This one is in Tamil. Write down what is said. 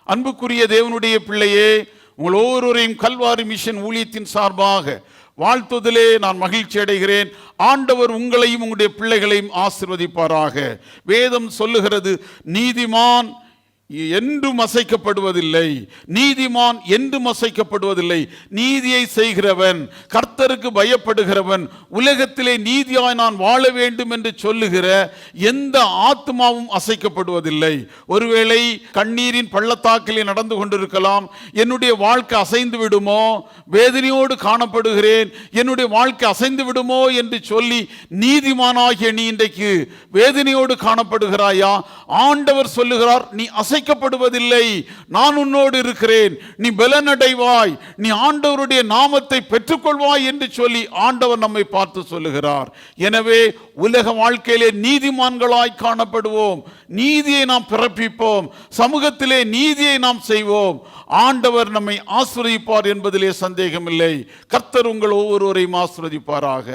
அன்புக்குரிய தேவனுடைய பிள்ளையே, உங்கள் ஒவ்வொருவரையும் கல்வாரி மிஷன் ஊழியத்தின் சார்பாக வாழ்த்துவதிலே நான் மகிழ்ச்சி அடைகிறேன். ஆண்டவர் உங்களையும் உங்களுடைய பிள்ளைகளையும் ஆசீர்வதிப்பாராக. வேதம் சொல்லுகிறது, நீதிமான் என்றும் அசைக்கப்படுவதில்லை, நீதிமான் என்றும் அசைக்கப்படுவதில்லை. நீதியை செய்கிறவன், கர்த்தருக்கு பயப்படுகிறவன், உலகத்திலே நீதியாய் நான் வாழ வேண்டும் என்று சொல்லுகிற எந்த ஆத்மாவும் அசைக்கப்படுவதில்லை. ஒருவேளை கண்ணீரின் பள்ளத்தாக்கிலே நடந்து கொண்டிருக்கலாம். என்னுடைய வாழ்க்கை அசைந்து விடுமோ, வேதனையோடு காணப்படுகிறேன், என்னுடைய வாழ்க்கை அசைந்து விடுமோ என்று சொல்லி நீதிமானாகிய நீ இன்றைக்கு வேதனையோடு காணப்படுகிறாயா? ஆண்டவர் சொல்லுகிறார், நீ அசைக்கப்படுவதில்லை, நான் உன்னோடு இருக்கிறேன், நீ பலனடைவாய், நீ ஆண்டவருடைய நாமத்தை பெற்றுக்கொள்வாய் என்று சொல்லி ஆண்டவர் நம்மை பார்த்து சொல்லுகிறார். எனவே உலக வாழ்க்கையிலே நீதிமான்களாய் காணப்படுவோம், நீதியை நாம் பிறப்பிப்போம், சமூகத்திலே நீதியை நாம் செய்வோம். ஆண்டவர் நம்மை ஆசீர்வதிப்பார் என்பதிலே சந்தேகமில்லை. கர்த்தர் உங்கள் ஒவ்வொருவரையும் ஆசீர்வதிப்பாராக.